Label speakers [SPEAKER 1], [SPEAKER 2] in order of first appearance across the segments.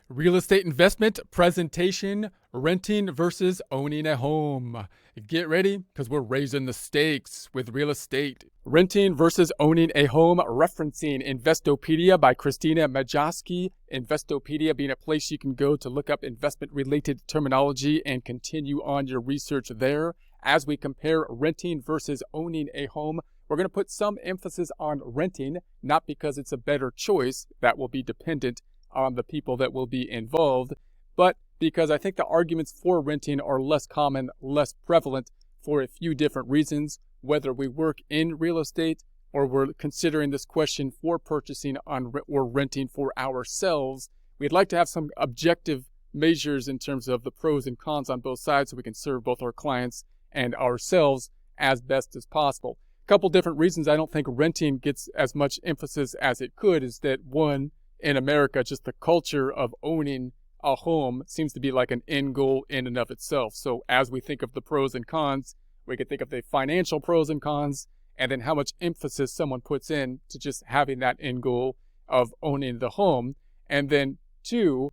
[SPEAKER 1] Real estate investment presentation, renting versus owning a home. Get ready because we're raising the stakes with real estate. Renting versus owning a home, referencing Investopedia by Christina Majoski. Investopedia being a place you can go to look up investment-related terminology and continue on your research there. As we compare renting versus owning a home, we're going to put some emphasis on renting, not because it's a better choice. That will be dependent on the people that will be involved, but because I think the arguments for renting are less common, less prevalent for a few different reasons, whether we work in real estate or we're considering this question for purchasing on or renting for ourselves. We'd like to have some objective measures in terms of the pros and cons on both sides so we can serve both our clients and ourselves as best as possible. A couple different reasons I don't think renting gets as much emphasis as it could is that, one, in America, just the culture of owning a home seems to be like an end goal in and of itself. So as we think of the pros and cons, we could think of the financial pros and cons, and then how much emphasis someone puts in to just having that end goal of owning the home. And then two,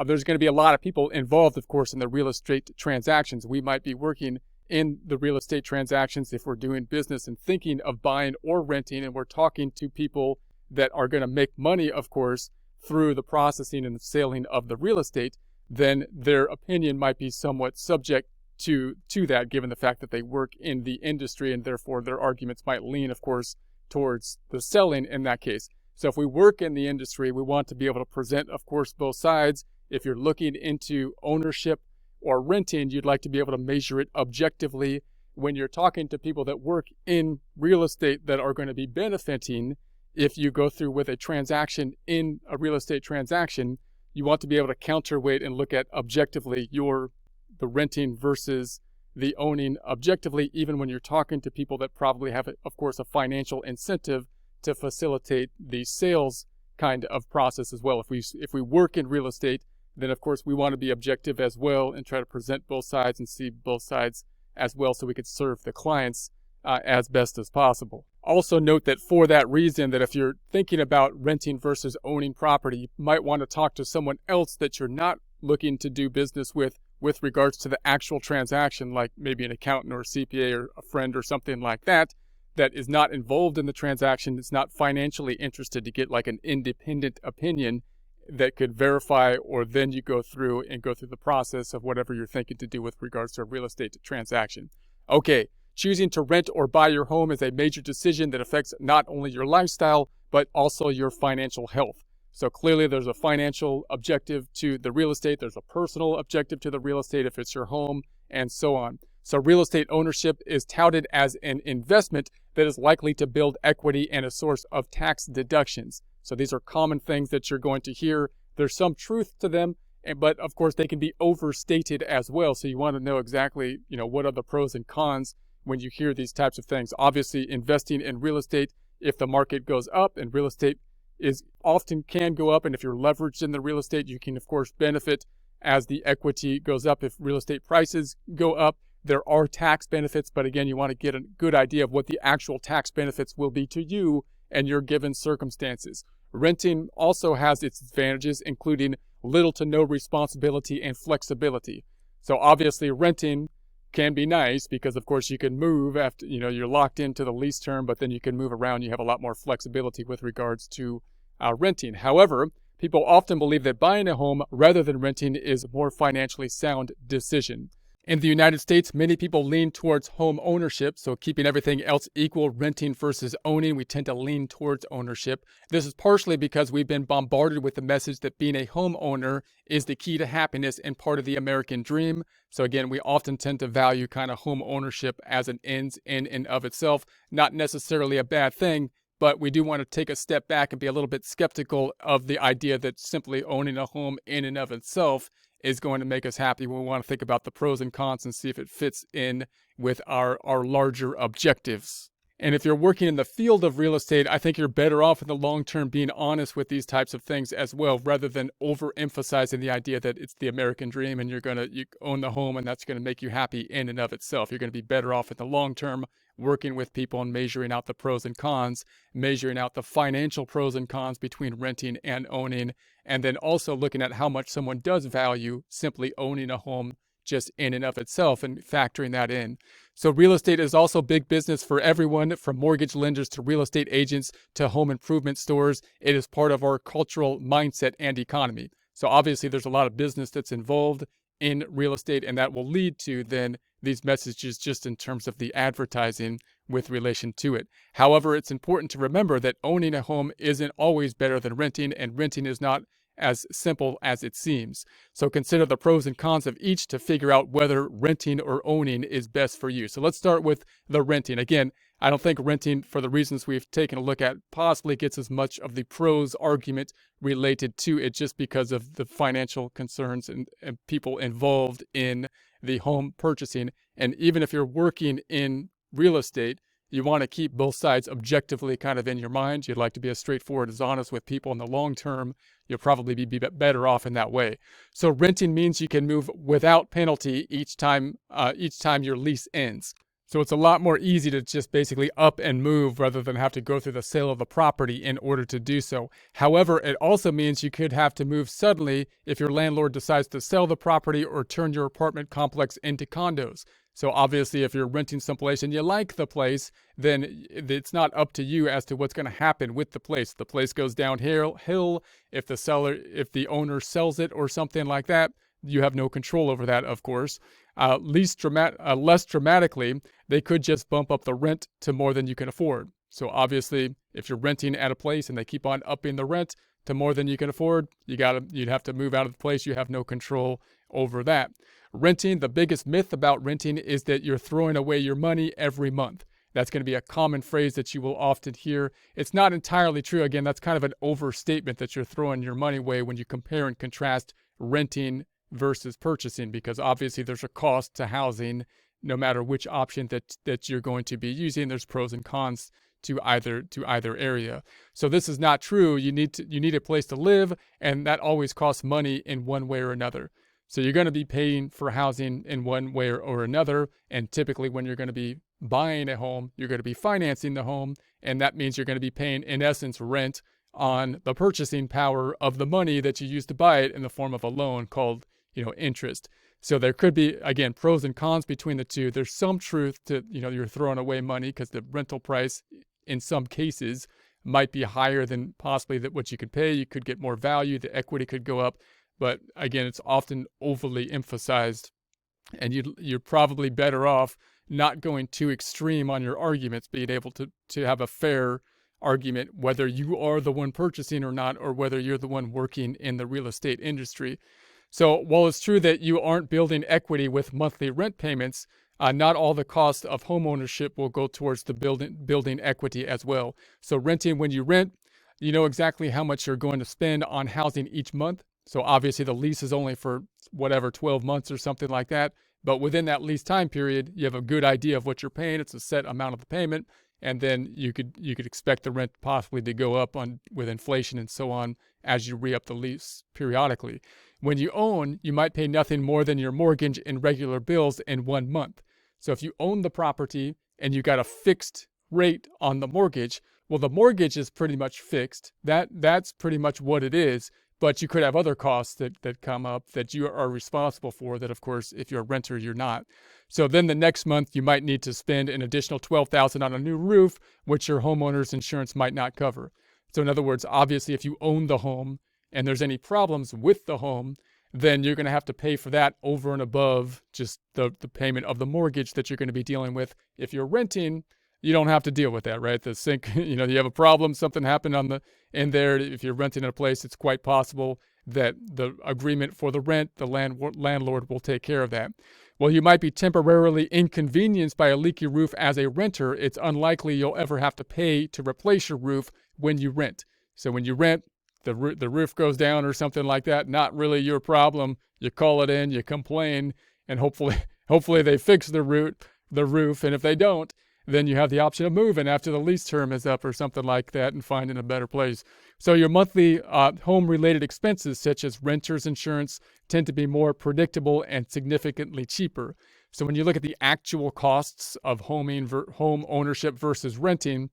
[SPEAKER 1] there's going to be a lot of people involved, of course, in the real estate transactions. We might be working in the real estate transactions if we're doing business and thinking of buying or renting, and we're talking to people that are going to make money, of course, through the processing and the selling of the real estate, then their opinion might be somewhat subject to that, given the fact that they work in the industry, and therefore their arguments might lean, of course, towards the selling in that case. So if we work in the industry, we want to be able to present, of course, both sides. If you're looking into ownership or renting, you'd like to be able to measure it objectively. When you're talking to people that work in real estate that are going to be benefiting, if you go through with a transaction in a real estate transaction, you want to be able to counterweight and look at objectively the renting versus the owning objectively, even when you're talking to people that probably have, of course, a financial incentive to facilitate the sales kind of process as well. If we work in real estate, then of course we want to be objective as well and try to present both sides and see both sides as well so we could serve the clients as best as possible. Also note that for that reason, that if you're thinking about renting versus owning property, you might want to talk to someone else that you're not looking to do business with regards to the actual transaction, like maybe an accountant or a CPA or a friend or something like that, that is not involved in the transaction, is not financially interested to get like an independent opinion that could verify, or then you go through the process of whatever you're thinking to do with regards to a real estate transaction. Okay. Choosing to rent or buy your home is a major decision that affects not only your lifestyle, but also your financial health. So clearly there's a financial objective to the real estate. There's a personal objective to the real estate if it's your home, and so on. So real estate ownership is touted as an investment that is likely to build equity and a source of tax deductions. So these are common things that you're going to hear. There's some truth to them, but of course they can be overstated as well. So you want to know exactly, what are the pros and cons when you hear these types of things. Obviously, investing in real estate, if the market goes up, and real estate often can go up, and if you're leveraged in the real estate, you can of course benefit as the equity goes up. If real estate prices go up, there are tax benefits, but again, you want to get a good idea of what the actual tax benefits will be to you and your given circumstances. Renting also has its advantages, including little to no responsibility and flexibility. So obviously renting can be nice because of course you can move after, you're locked into the lease term, but then you can move around. You have a lot more flexibility with regards to renting. However, people often believe that buying a home rather than renting is a more financially sound decision. In the United States, many people lean towards home ownership, so keeping everything else equal, renting versus owning, we tend to lean towards ownership. This is partially because we've been bombarded with the message that being a homeowner is the key to happiness and part of the American dream. So again, we often tend to value kind of home ownership as an end in and of itself, not necessarily a bad thing, but we do want to take a step back and be a little bit skeptical of the idea that simply owning a home in and of itself is going to make us happy. We want to think about the pros and cons and see if it fits in with our larger objectives. And if you're working in the field of real estate, I think you're better off in the long term being honest with these types of things as well, rather than overemphasizing the idea that it's the American dream and you own the home and that's going to make you happy in and of itself. You're going to be better off in the long term working with people and measuring out the pros and cons, measuring out the financial pros and cons between renting and owning, and then also looking at how much someone does value simply owning a home just in and of itself and factoring that in. So real estate is also big business for everyone, from mortgage lenders to real estate agents to home improvement stores. It is part of our cultural mindset and economy. So obviously there's a lot of business that's involved in real estate, and that will lead to then these messages just in terms of the advertising with relation to it. However, it's important to remember that owning a home isn't always better than renting, and renting is not as simple as it seems. So consider the pros and cons of each to figure out whether renting or owning is best for you. So let's start with the renting. Again, I don't think renting, for the reasons we've taken a look at, possibly gets as much of the pros argument related to it, just because of the financial concerns and people involved in the home purchasing. And even if you're working in real estate, you want to keep both sides objectively kind of in your mind. You'd like to be as straightforward, as honest with people in the long term. You'll probably be better off in that way. So renting means you can move without penalty each time your lease ends. So it's a lot more easy to just basically up and move rather than have to go through the sale of the property in order to do so. However, it also means you could have to move suddenly if your landlord decides to sell the property or turn your apartment complex into condos. So obviously, if you're renting someplace and you like the place, then it's not up to you as to what's going to happen with the place. The place goes downhill. If the owner sells it or something like that, you have no control over that, of course. Less dramatically, they could just bump up the rent to more than you can afford. So obviously, if you're renting at a place and they keep on upping the rent to more than you can afford, you'd have to move out of the place. You have no control over that. Renting, the biggest myth about renting is that you're throwing away your money every month. That's going to be a common phrase that you will often hear. It's not entirely true. Again, that's kind of an overstatement that you're throwing your money away when you compare and contrast renting versus purchasing, because obviously there's a cost to housing no matter which option that you're going to be using. There's pros and cons to either area. So this is not true. You need a place to live, and that always costs money in one way or another. So you're going to be paying for housing in one way or another, and typically when you're going to be buying a home, you're going to be financing the home, and that means you're going to be paying, in essence, rent on the purchasing power of the money that you use to buy it in the form of a loan called, interest. So there could be, again, pros and cons between the two. There's some truth to, you're throwing away money because the rental price in some cases might be higher than possibly what you could pay. You could get more value. The equity could go up. But again, it's often overly emphasized, and you're probably better off not going too extreme on your arguments, being able to have a fair argument, whether you are the one purchasing or not, or whether you're the one working in the real estate industry. So while it's true that you aren't building equity with monthly rent payments, not all the cost of home ownership will go towards the building equity as well. So renting, when you rent, you know exactly how much you're going to spend on housing each month. So obviously the lease is only for 12 months or something like that. But within that lease time period, you have a good idea of what you're paying. It's a set amount of the payment. And then you could expect the rent possibly to go up with inflation and so on as you re-up the lease periodically. When you own, you might pay nothing more than your mortgage and regular bills in 1 month. So if you own the property and you got a fixed rate on the mortgage, well, the mortgage is pretty much fixed. That's pretty much what it is. But you could have other costs that come up that you are responsible for that, of course, if you're a renter, you're not. So then the next month, you might need to spend an additional $12,000 on a new roof, which your homeowner's insurance might not cover. So in other words, obviously, if you own the home and there's any problems with the home, then you're going to have to pay for that over and above just the payment of the mortgage that you're going to be dealing with. If you're renting, you don't have to deal with that, right? The sink, you have a problem, something happened in there. If you're renting in a place, it's quite possible that the agreement for the rent, the landlord will take care of that. Well, you might be temporarily inconvenienced by a leaky roof as a renter. It's unlikely you'll ever have to pay to replace your roof when you rent. So when you rent, the roof goes down or something like that, not really your problem. You call it in, you complain, and hopefully they fix the roof. And if they don't, then you have the option of moving after the lease term is up or something like that and finding a better place. So your monthly home-related expenses, such as renter's insurance, tend to be more predictable and significantly cheaper. So when you look at the actual costs of home ownership versus renting,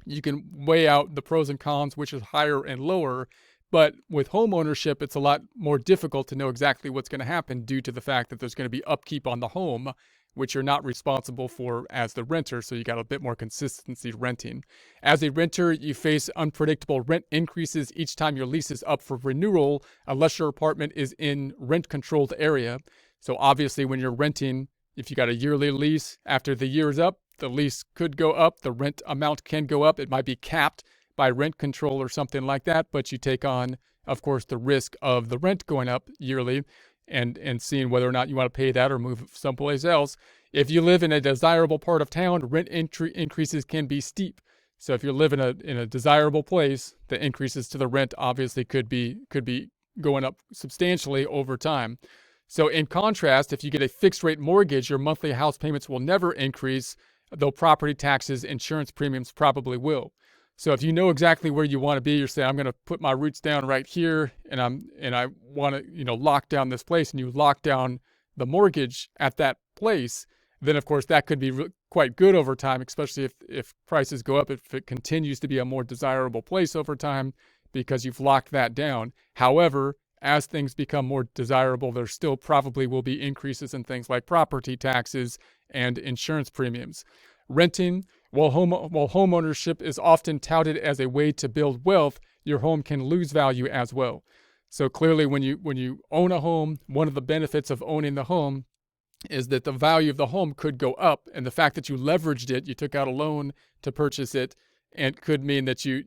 [SPEAKER 1] you can weigh out the pros and cons, which is higher and lower. But with home ownership, it's a lot more difficult to know exactly what's going to happen due to the fact that there's going to be upkeep on the home, which you're not responsible for as the renter. So you got a bit more consistency renting. As a renter, you face unpredictable rent increases each time your lease is up for renewal, unless your apartment is in rent-controlled area. So obviously, when you're renting, if you got a yearly lease, after the year is up, the lease could go up, the rent amount can go up. It might be capped by rent control or something like that, but you take on, of course, the risk of the rent going up yearly and seeing whether or not you want to pay that or move someplace else. If you live in a desirable part of town, rent increases can be steep. So if you live in a desirable place, the increases to the rent obviously could be going up substantially over time. So in contrast, if you get a fixed rate mortgage, your monthly house payments will never increase, though property taxes, insurance premiums probably will. So if you know exactly where you want to be, you're saying, I'm going to put my roots down right here, and I want to, lock down this place, and you lock down the mortgage at that place, then of course that could be quite good over time, especially if prices go up, if it continues to be a more desirable place over time because you've locked that down. However, as things become more desirable, there still probably will be increases in things like property taxes and insurance premiums. Renting, while home ownership is often touted as a way to build wealth, your home can lose value as well. So clearly, when you own a home, one of the benefits of owning the home is that the value of the home could go up, and the fact that you leveraged it, you took out a loan to purchase it, and could mean that you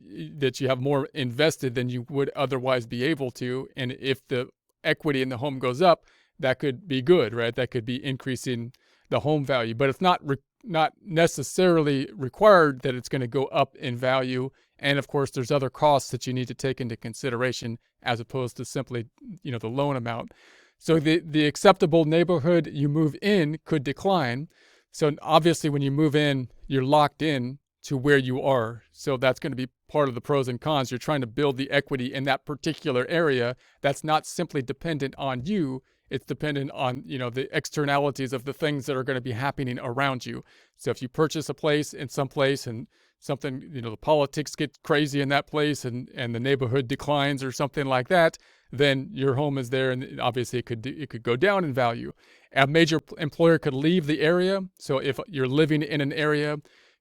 [SPEAKER 1] have more invested than you would otherwise be able to. And if the equity in the home goes up, that could be good, right? That could be increasing the home value, but it's not necessarily required that it's going to go up in value. And of course, there's other costs that you need to take into consideration as opposed to simply, the loan amount. So the acceptable neighborhood you move in could decline. So obviously, when you move in, you're locked in to where you are. So that's going to be part of the pros and cons. You're trying to build the equity in that particular area. That's not simply dependent on you. It's dependent on, the externalities of the things that are going to be happening around you. So if you purchase a place in some place and something, the politics get crazy in that place and the neighborhood declines or something like that, then your home is there, and obviously it could go down in value. A major employer could leave the area. So if you're living in an area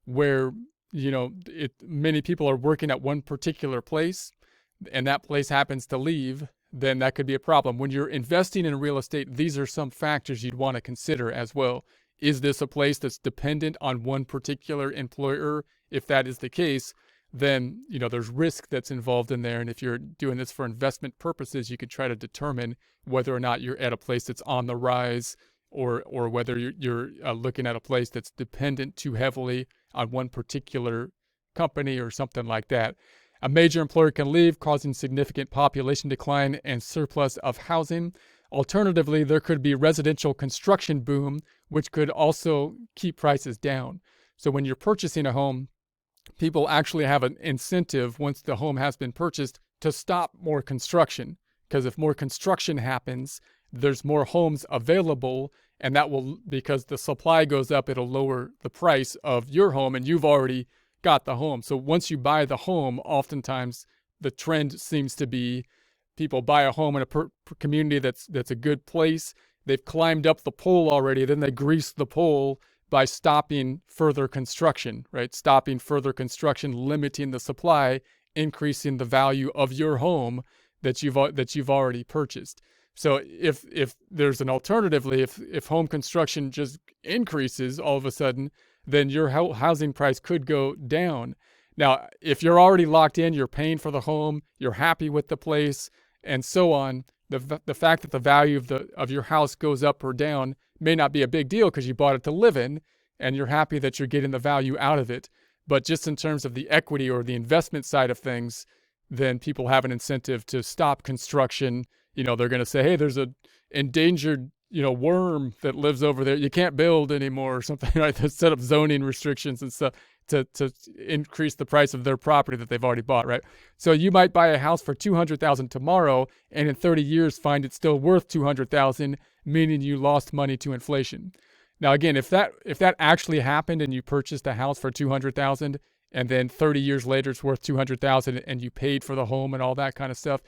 [SPEAKER 1] where many people are working at one particular place, and that place happens to leave, then that could be a problem. When you're investing in real estate, these are some factors you'd want to consider as well. Is this a place that's dependent on one particular employer? If that is the case, then there's risk that's involved in there. And if you're doing this for investment purposes, you could try to determine whether or not you're at a place that's on the rise, or whether you're looking at a place that's dependent too heavily on one particular company or something like that. A major employer can leave, causing significant population decline and surplus of housing. Alternatively, there could be residential construction boom, which could also keep prices down. So when you're purchasing a home, people actually have an incentive once the home has been purchased to stop more construction, because if more construction happens, there's more homes available, and that will, because the supply goes up, it'll lower the price of your home, and you've already got the home. So once you buy the home, oftentimes the trend seems to be people buy a home in a community that's a good place. They've climbed up the pole already, then they grease the pole by stopping further construction, right? Stopping further construction, limiting the supply, increasing the value of your home that you've already purchased. So if there's an alternatively, if home construction just increases all of a sudden, then your housing price could go down. Now, if you're already locked in, you're paying for the home, you're happy with the place, and so on, the fact that the value of your house goes up or down may not be a big deal because you bought it to live in, and you're happy that you're getting the value out of it. But just in terms of the equity or the investment side of things, then people have an incentive to stop construction. They're going to say, hey, there's a endangered, worm that lives over there. You can't build anymore or something, right? They set up zoning restrictions and stuff to increase the price of their property that they've already bought, right? So you might buy a house for $200,000 tomorrow, and in 30 years find it still worth $200,000, meaning you lost money to inflation. Now, again, if that actually happened and you purchased a house for $200,000, and then 30 years later it's worth $200,000, and you paid for the home and all that kind of stuff,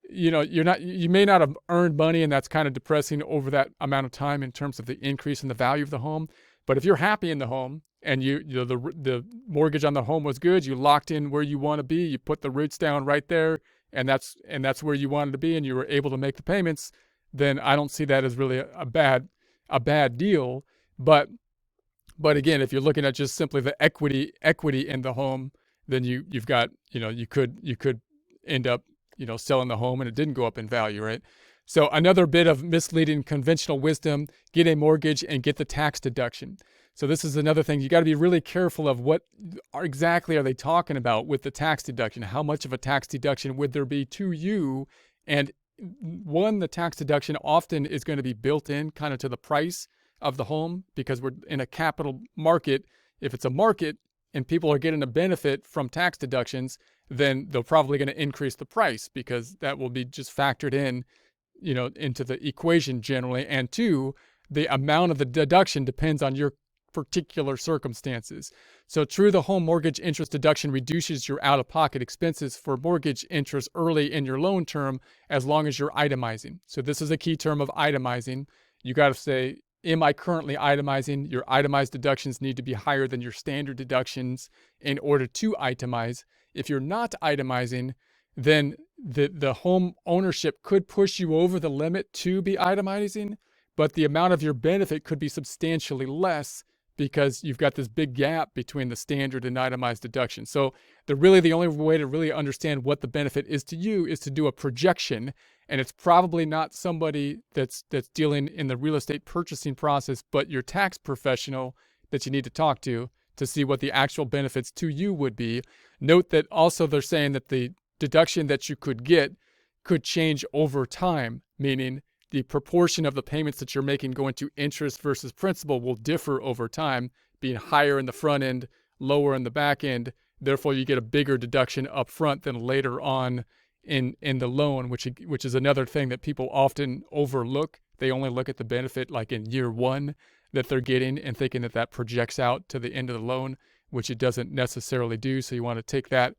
[SPEAKER 1] you may not have earned money, and that's kind of depressing over that amount of time in terms of the increase in the value of the home. But if you're happy in the home and the mortgage on the home was good, you locked in where you want to be, you put the roots down right there, and that's where you wanted to be, and you were able to make the payments, then I don't see that as really a bad deal. But again, if you're looking at just simply the equity in the home, then you've got, you could end up selling the home and it didn't go up in value, right? So another bit of misleading conventional wisdom: get a mortgage and get the tax deduction. So this is another thing. You got to be really careful of what exactly are they talking about with the tax deduction. How much of a tax deduction would there be to you? And one, the tax deduction often is going to be built in kind of to the price of the home, because we're in a capital market. If it's a market and people are getting a benefit from tax deductions, then they're probably going to increase the price, because that will be just factored in, into the equation generally. And two, the amount of the deduction depends on your particular circumstances. So true, the home mortgage interest deduction reduces your out-of-pocket expenses for mortgage interest early in your loan term, as long as you're itemizing. So this is a key term of itemizing. You got to say, am I currently itemizing? Your itemized deductions need to be higher than your standard deductions in order to itemize. If you're not itemizing, then the home ownership could push you over the limit to be itemizing, but the amount of your benefit could be substantially less, because you've got this big gap between the standard and itemized deduction. So the only way to really understand what the benefit is to you is to do a projection. And it's probably not somebody that's dealing in the real estate purchasing process, but your tax professional that you need to talk to see what the actual benefits to you would be. Note that also they're saying that the deduction that you could get could change over time, meaning the proportion of the payments that you're making going to interest versus principal will differ over time, being higher in the front end, lower in the back end. Therefore, you get a bigger deduction up front than later on in the loan, which is another thing that people often overlook. They only look at the benefit like in year one that they're getting and thinking that projects out to the end of the loan, which it doesn't necessarily do. So you want to take that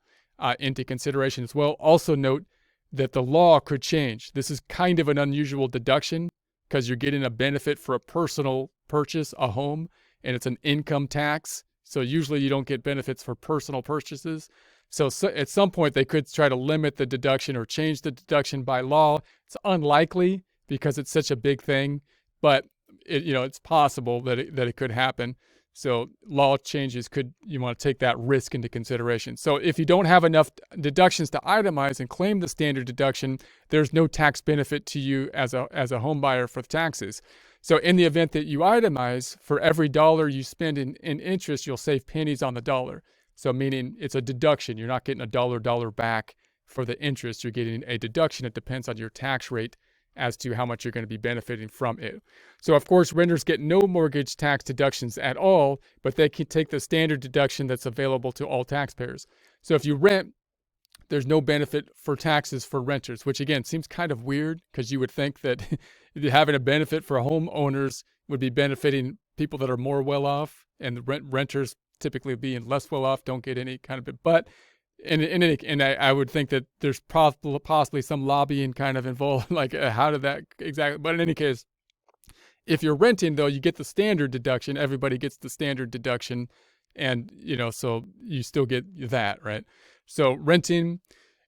[SPEAKER 1] into consideration as well. Also note that the law could change. This is kind of an unusual deduction, because you're getting a benefit for a personal purchase, a home, and it's an income tax. So usually you don't get benefits for personal purchases. So at some point they could try to limit the deduction or change the deduction by law. It's unlikely because it's such a big thing, but it's possible that it could happen. So law changes you want to take that risk into consideration. So if you don't have enough deductions to itemize and claim the standard deduction, there's no tax benefit to you as a home buyer for taxes. So in the event that you itemize, for every dollar you spend in interest, you'll save pennies on the dollar. So meaning it's a deduction. You're not getting a dollar back for the interest. You're getting a deduction. It depends on your tax rate as to how much you're going to be benefiting from it. So of course, renters get no mortgage tax deductions at all, but they can take the standard deduction that's available to all taxpayers. So if you rent, there's no benefit for taxes for renters, which again seems kind of weird, because you would think that having a benefit for homeowners would be benefiting people that are more well off, and the renters typically being less well off don't get any kind of, but I would think that there's possibly some lobbying kind of involved, like how did that exactly, but in any case, if you're renting though, you get the standard deduction. Everybody gets the standard deduction, and so you still get that, right? So renting,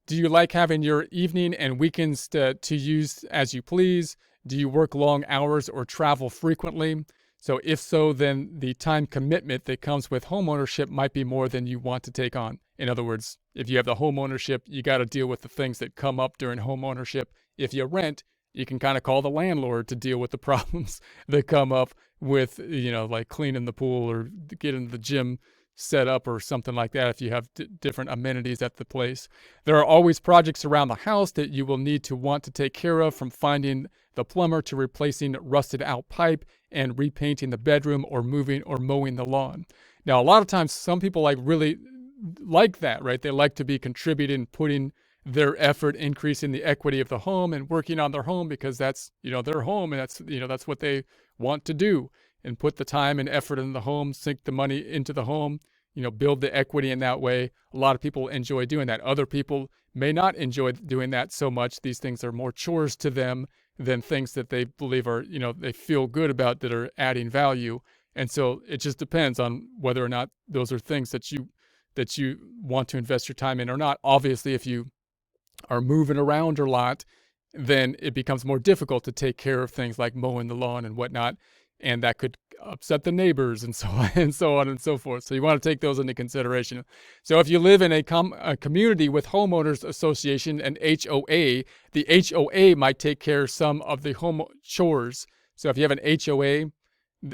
[SPEAKER 1] do you like having your evening and weekends to use as you please? Do you work long hours or travel frequently? So if so, then the time commitment that comes with homeownership might be more than you want to take on. In other words, if you have the homeownership, you got to deal with the things that come up during homeownership. If you rent, you can kind of call the landlord to deal with the problems that come up with, like cleaning the pool or getting the gym set up or something like that if you have different amenities at the place. There are always projects around the house that you will need to want to take care of, from finding the plumber to replacing rusted out pipe and repainting the bedroom or moving or mowing the lawn. Now, a lot of times some people really like that, right? They like to be contributing, putting their effort, increasing the equity of the home and working on their home, because that's, their home, and that's what they want to do, and put the time and effort in the home, sink the money into the home, build the equity in that way. A lot of people enjoy doing that. Other people may not enjoy doing that so much. These things are more chores to them than things that they believe are, they feel good about, that are adding value. And so it just depends on whether or not those are things that you want to invest your time in or not. Obviously, if you are moving around a lot, then it becomes more difficult to take care of things like mowing the lawn and whatnot, and that could upset the neighbors and so on and so on and so forth. So you want to take those into consideration. So if you live in a community with homeowners association and HOA, the HOA might take care of some of the home chores. So if you have an HOA,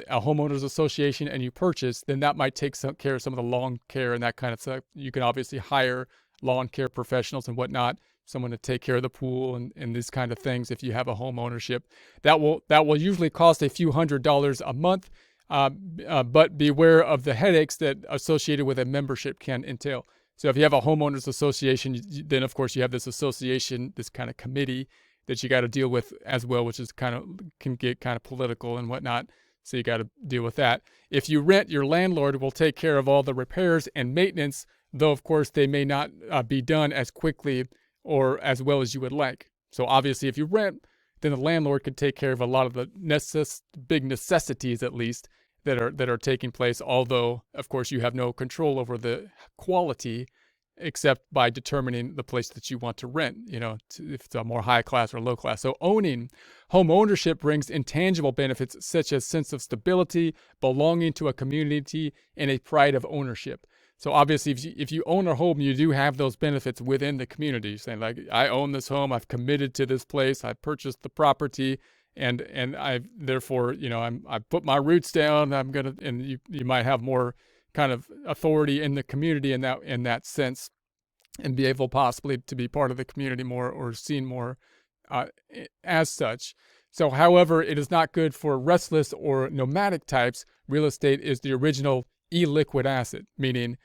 [SPEAKER 1] a homeowners association, and you purchase, then that might take care of some of the lawn care and that kind of stuff. You can obviously hire lawn care professionals and whatnot, someone to take care of the pool and these kind of things. If you have a home ownership, that will usually cost a few $100s a month, but beware of the headaches that associated with a membership can entail. So if you have a homeowners association, then of course you have this association, this kind of committee that you got to deal with as well, which is can get kind of political and whatnot. So you got to deal with that. If you rent, your landlord will take care of all the repairs and maintenance, though of course they may not be done as quickly or as well as you would like. So obviously if you rent, then the landlord could take care of a lot of the big necessities, at least, that are taking place, although of course you have no control over the quality except by determining the place that you want to rent, if it's a more high class or low class. So home ownership brings intangible benefits such as sense of stability, belonging to a community, and a pride of ownership. So obviously if you own a home, you do have those benefits within the community. You're saying, like, I own this home, I've committed to this place, I purchased the property, and I therefore, I put my roots down, and you might have more kind of authority in the community in that sense, and be able possibly to be part of the community more or seen more as such. So however, it is not good for restless or nomadic types. Real estate is the original illiquid asset, meaning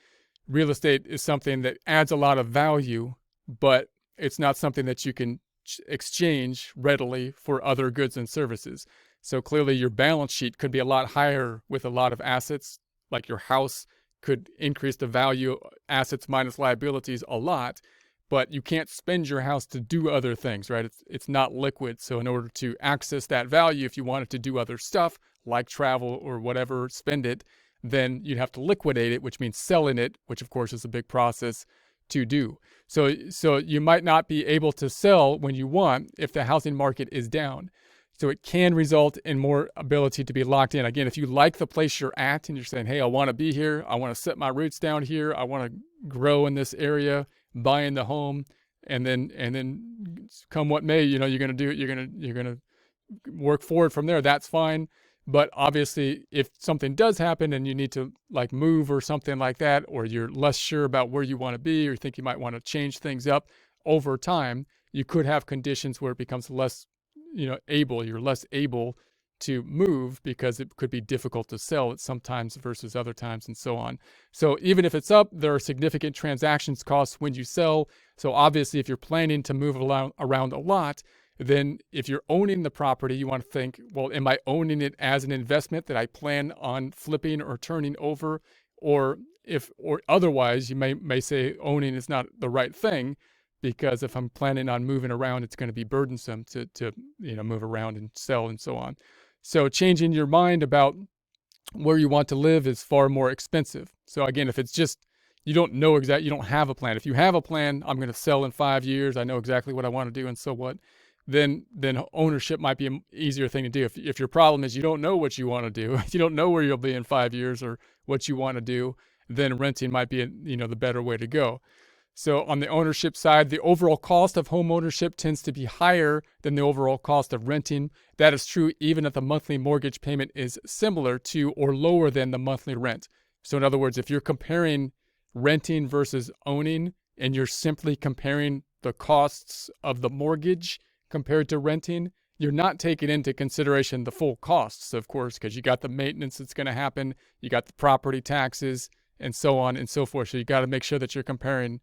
[SPEAKER 1] real estate is something that adds a lot of value, but it's not something that you can exchange readily for other goods and services. So clearly your balance sheet could be a lot higher with a lot of assets, like your house could increase the value, assets minus liabilities, a lot, but you can't spend your house to do other things, right? It's not liquid. So in order to access that value, if you wanted to do other stuff like travel or whatever, spend it, then you'd have to liquidate it, which means selling it, which of course is a big process to do. So you might not be able to sell when you want if the housing market is down. So it can result in more ability to be locked in. Again, if you like the place you're at and you're saying, hey, I want to be here, I want to set my roots down here, I want to grow in this area, buying the home, and then come what may, you're going to do it, you're going to work forward from there. That's fine. But obviously, if something does happen and you need to like move or something like that, or you're less sure about where you want to be, or you think you might want to change things up over time, you could have conditions where it becomes less, you're less able to move because it could be difficult to sell at sometimes versus other times and so on. So even if it's up, there are significant transactions costs when you sell. So obviously, if you're planning to move around a lot, then if you're owning the property, you want to think, well, am I owning it as an investment that I plan on flipping or turning over? Or otherwise, you may say owning is not the right thing, because if I'm planning on moving around, it's going to be burdensome to move around and sell and so on. So changing your mind about where you want to live is far more expensive. So again, if it's just you don't know exactly, you don't have a plan. If you have a plan, I'm going to sell in 5 years, I know exactly what I want to do and so what, then ownership might be an easier thing to do. If your problem is you don't know what you want to do, you don't know where you'll be in 5 years or what you want to do, then renting might be the better way to go. So on the ownership side, the overall cost of home ownership tends to be higher than the overall cost of renting. That is true even if the monthly mortgage payment is similar to or lower than the monthly rent. So in other words, if you're comparing renting versus owning, and you're simply comparing the costs of the mortgage compared to renting, you're not taking into consideration the full costs, of course, because you got the maintenance that's going to happen, you got the property taxes, and so on and so forth. So you got to make sure that you're comparing,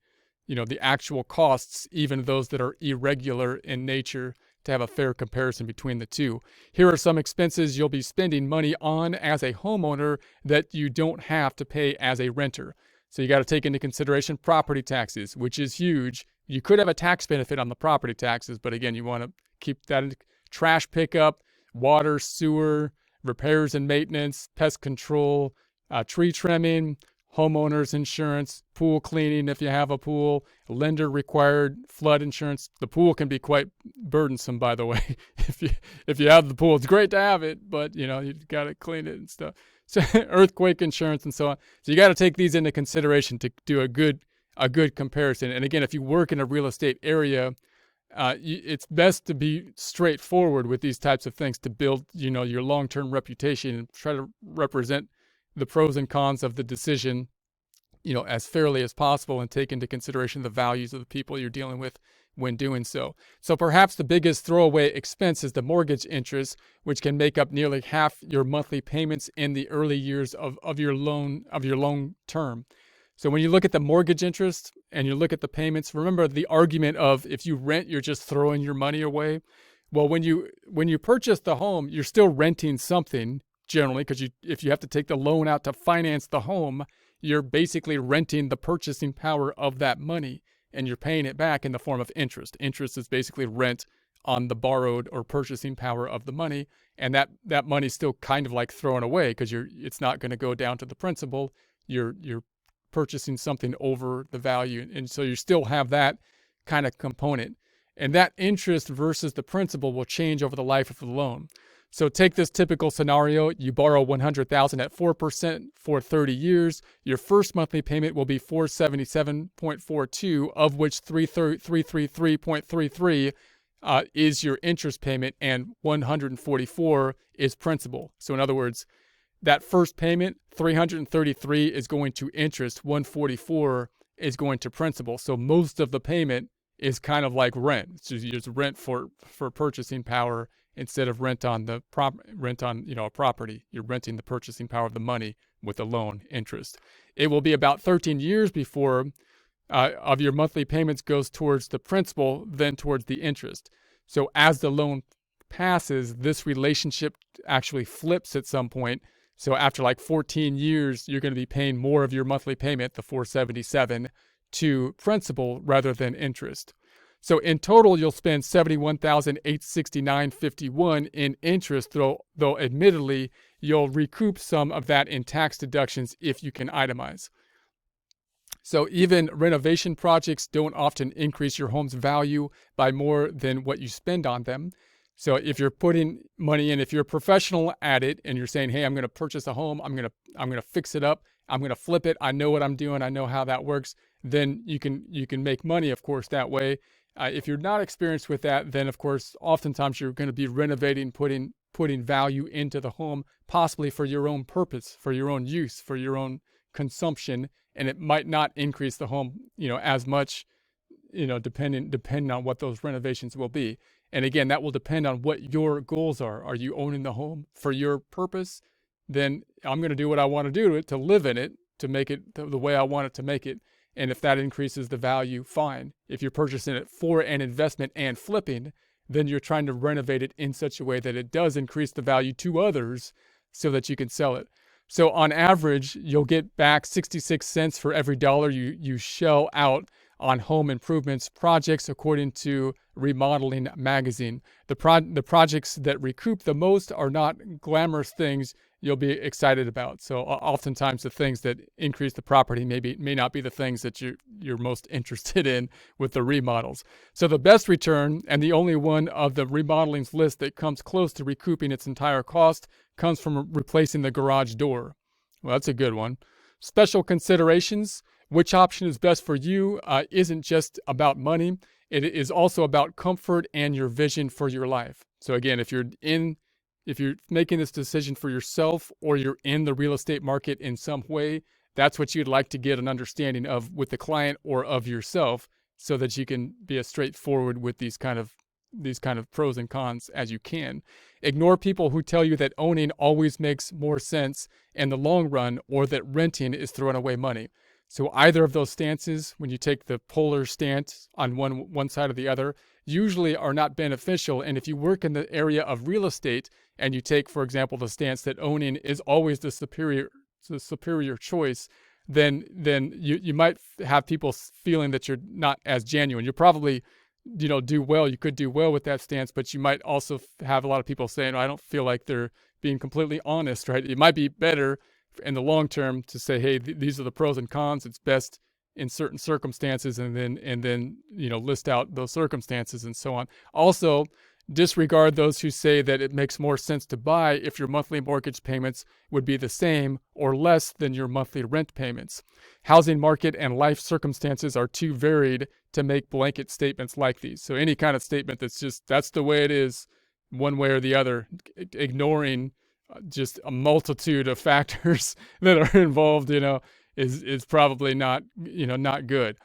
[SPEAKER 1] the actual costs, even those that are irregular in nature, to have a fair comparison between the two. Here are some expenses you'll be spending money on as a homeowner that you don't have to pay as a renter. So you got to take into consideration property taxes, which is huge. You could have a tax benefit on the property taxes, but again, you want to keep that in. Trash pickup, water, sewer, repairs and maintenance, pest control, tree trimming, homeowners insurance, pool cleaning if you have a pool, lender required flood insurance. The pool can be quite burdensome, by the way. If you have the pool, it's great to have it, but you've got to clean it and stuff. So earthquake insurance and so on. So you got to take these into consideration to do a good comparison. And again, if you work in a real estate area, it's best to be straightforward with these types of things to build, your long-term reputation and try to represent the pros and cons of the decision, as fairly as possible and take into consideration the values of the people you're dealing with when doing so. So perhaps the biggest throwaway expense is the mortgage interest, which can make up nearly half your monthly payments in the early years of your loan term. So when you look at the mortgage interest and you look at the payments, remember the argument of if you rent, you're just throwing your money away. Well, when you purchase the home, you're still renting something generally, because if you have to take the loan out to finance the home, you're basically renting the purchasing power of that money, and you're paying it back in the form of interest. Interest is basically rent on the borrowed or purchasing power of the money, and that money's still kind of like thrown away because it's not going to go down to the principal. You're purchasing something over the value, and so you still have that kind of component. And that interest versus the principal will change over the life of the loan. So take this typical scenario. You borrow $100,000 at 4% for 30 years. Your first monthly payment will be $477.42, of which $333.33 is your interest payment, and $144 is principal. So in other words, that first payment, $333 is going to interest, $144 is going to principal. So most of the payment is kind of like rent. It's just rent for purchasing power instead of rent on a property. You're renting the purchasing power of the money with the loan interest. It will be about 13 years before of your monthly payments goes towards the principal, then towards the interest. So as the loan passes, this relationship actually flips at some point. So after like 14 years, you're going to be paying more of your monthly payment, the $477, to principal rather than interest. So in total, you'll spend $71,869.51 in interest, though admittedly, you'll recoup some of that in tax deductions if you can itemize. So even renovation projects don't often increase your home's value by more than what you spend on them. So if you're putting money in, if you're a professional at it and you're saying, hey, I'm going to purchase a home, I'm going to fix it up, I'm going to flip it, I know what I'm doing, I know how that works, then you can make money, of course, that way. If you're not experienced with that, then of course, oftentimes you're going to be renovating, putting value into the home, possibly for your own purpose, for your own use, for your own consumption, and it might not increase the home, as much, depending on what those renovations will be. And again, that will depend on what your goals are. Are you owning the home for your purpose? Then I'm going to do what I want to do to live in it, to make it the way I want it to make it. And if that increases the value, fine. If you're purchasing it for an investment and flipping, then you're trying to renovate it in such a way that it does increase the value to others so that you can sell it. So on average, you'll get back 66 cents for every dollar you shell out on home improvements projects, according to Remodeling Magazine. The projects that recoup the most are not glamorous things you'll be excited about. So oftentimes the things that increase the property may not be the things that you're most interested in with the remodels. So the best return, and the only one of the remodeling's list that comes close to recouping its entire cost, comes from replacing the garage door. Well, that's a good one. Special considerations. Which option is best for you isn't just about money. It is also about comfort and your vision for your life. So again, if you're in if you're making this decision for yourself or you're in the real estate market in some way, that's what you'd like to get an understanding of with the client or of yourself, so that you can be as straightforward with these kind of pros and cons as you can. Ignore people who tell you that owning always makes more sense in the long run, or that renting is throwing away money. So either of those stances, when you take the polar stance on one side or the other, usually are not beneficial. And if you work in the area of real estate and you take, for example, the stance that owning is always the superior choice, then you might have people feeling that you're not as genuine. You're probably do well. You could do well with that stance, but you might also have a lot of people saying, I don't feel like they're being completely honest, right? It might be better in the long term to say, hey, these are the pros and cons. It's best in certain circumstances, and then list out those circumstances and so on. Also, disregard those who say that it makes more sense to buy if your monthly mortgage payments would be the same or less than your monthly rent payments. Housing market and life circumstances are too varied to make blanket statements like these. So any kind of statement that's the way it is, one way or the other, ignoring just a multitude of factors that are involved, is probably not good.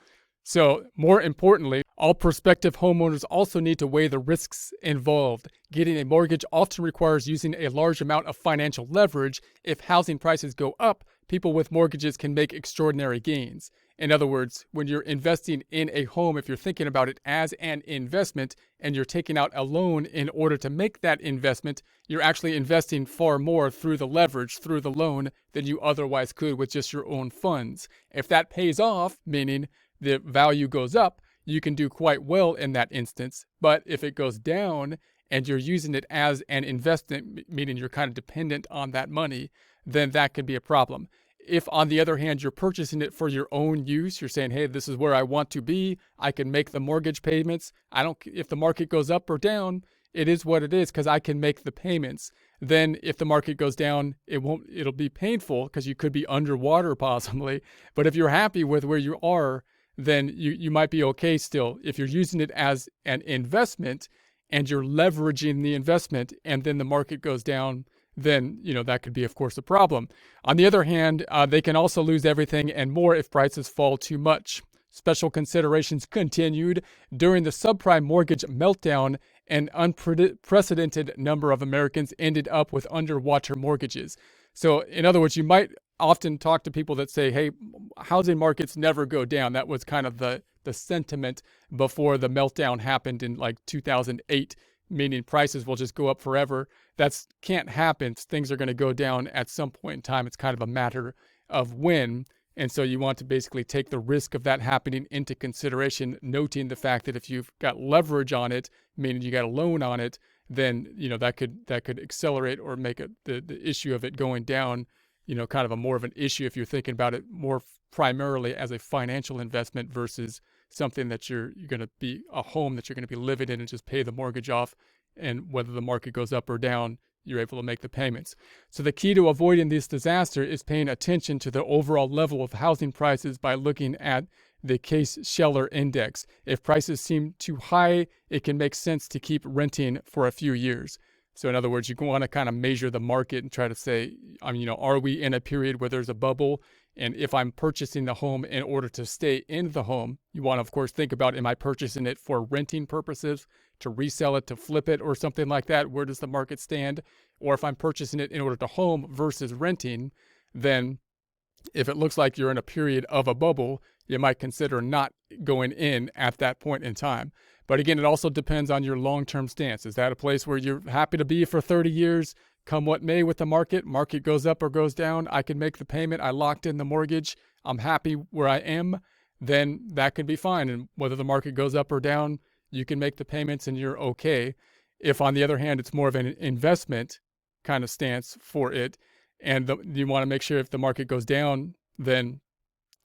[SPEAKER 1] So more importantly, all prospective homeowners also need to weigh the risks involved. Getting a mortgage often requires using a large amount of financial leverage. If housing prices go up, people with mortgages can make extraordinary gains. In other words, when you're investing in a home, if you're thinking about it as an investment and you're taking out a loan in order to make that investment, you're actually investing far more through the leverage, through the loan, than you otherwise could with just your own funds. If that pays off, meaning the value goes up, you can do quite well in that instance. But if it goes down and you're using it as an investment, meaning you're kind of dependent on that money, then that could be a problem. If, on the other hand, you're purchasing it for your own use, you're saying, hey, this is where I want to be, I can make the mortgage payments. If the market goes up or down, it is what it is because I can make the payments. Then if the market goes down, it'll be painful because you could be underwater possibly. But if you're happy with where you are, then you might be okay still. If you're using it as an investment and you're leveraging the investment and then the market goes down, then that could be, of course, a problem. On the other hand, they can also lose everything and more if prices fall too much. Special considerations continued. During the subprime mortgage meltdown, an unprecedented number of Americans ended up with underwater mortgages. So, in other words, you might often talk to people that say, hey, housing markets never go down. That was kind of the sentiment before the meltdown happened in like 2008, meaning prices will just go up forever. That can't happen. Things are going to go down at some point in time. It's kind of a matter of when. And so you want to basically take the risk of that happening into consideration, noting the fact that if you've got leverage on it, meaning you got a loan on it, then that could accelerate or make the issue of it going down, kind of a more of an issue if you're thinking about it more primarily as a financial investment versus something that you're going to be a home that you're going to be living in and just pay the mortgage off, and whether the market goes up or down, you're able to make the payments. So the key to avoiding this disaster is paying attention to the overall level of housing prices by looking at the Case-Shiller index. If prices seem too high, it can make sense to keep renting for a few years. So in other words, you want to kind of measure the market and try to say, are we in a period where there's a bubble? And if I'm purchasing the home in order to stay in the home, you want to, of course, think about, am I purchasing it for renting purposes, to resell it, to flip it, or something like that? Where does the market stand? Or if I'm purchasing it in order to home versus renting, then if it looks like you're in a period of a bubble, you might consider not going in at that point in time. But again, it also depends on your long-term stance. Is that a place where you're happy to be for 30 years? Come what may with the market goes up or goes down, I can make the payment, I locked in the mortgage, I'm happy where I am, then that could be fine. And whether the market goes up or down, you can make the payments and you're okay. If, on the other hand, it's more of an investment kind of stance for it, and you want to make sure if the market goes down, then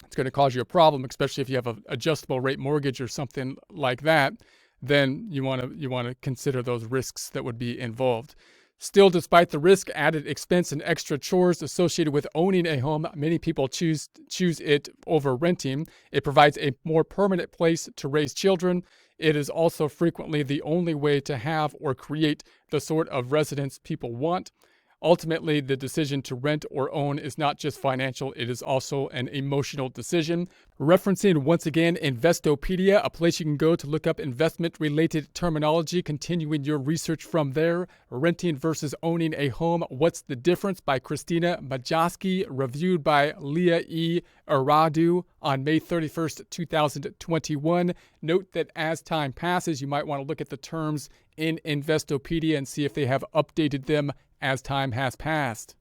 [SPEAKER 1] it's going to cause you a problem, especially if you have an adjustable rate mortgage or something like that, then you want to consider those risks that would be involved. Still, despite the risk, added expense, and extra chores associated with owning a home, many people choose it over renting. It provides a more permanent place to raise children. It is also frequently the only way to have or create the sort of residence people want. Ultimately, the decision to rent or own is not just financial, it is also an emotional decision. Referencing once again Investopedia, a place you can go to look up investment-related terminology, continuing your research from there. Renting versus owning a home, What's the Difference by Christina Majoski, reviewed by Leah E. Aradu on May 31st, 2021. Note that as time passes, you might want to look at the terms in Investopedia and see if they have updated them as time has passed.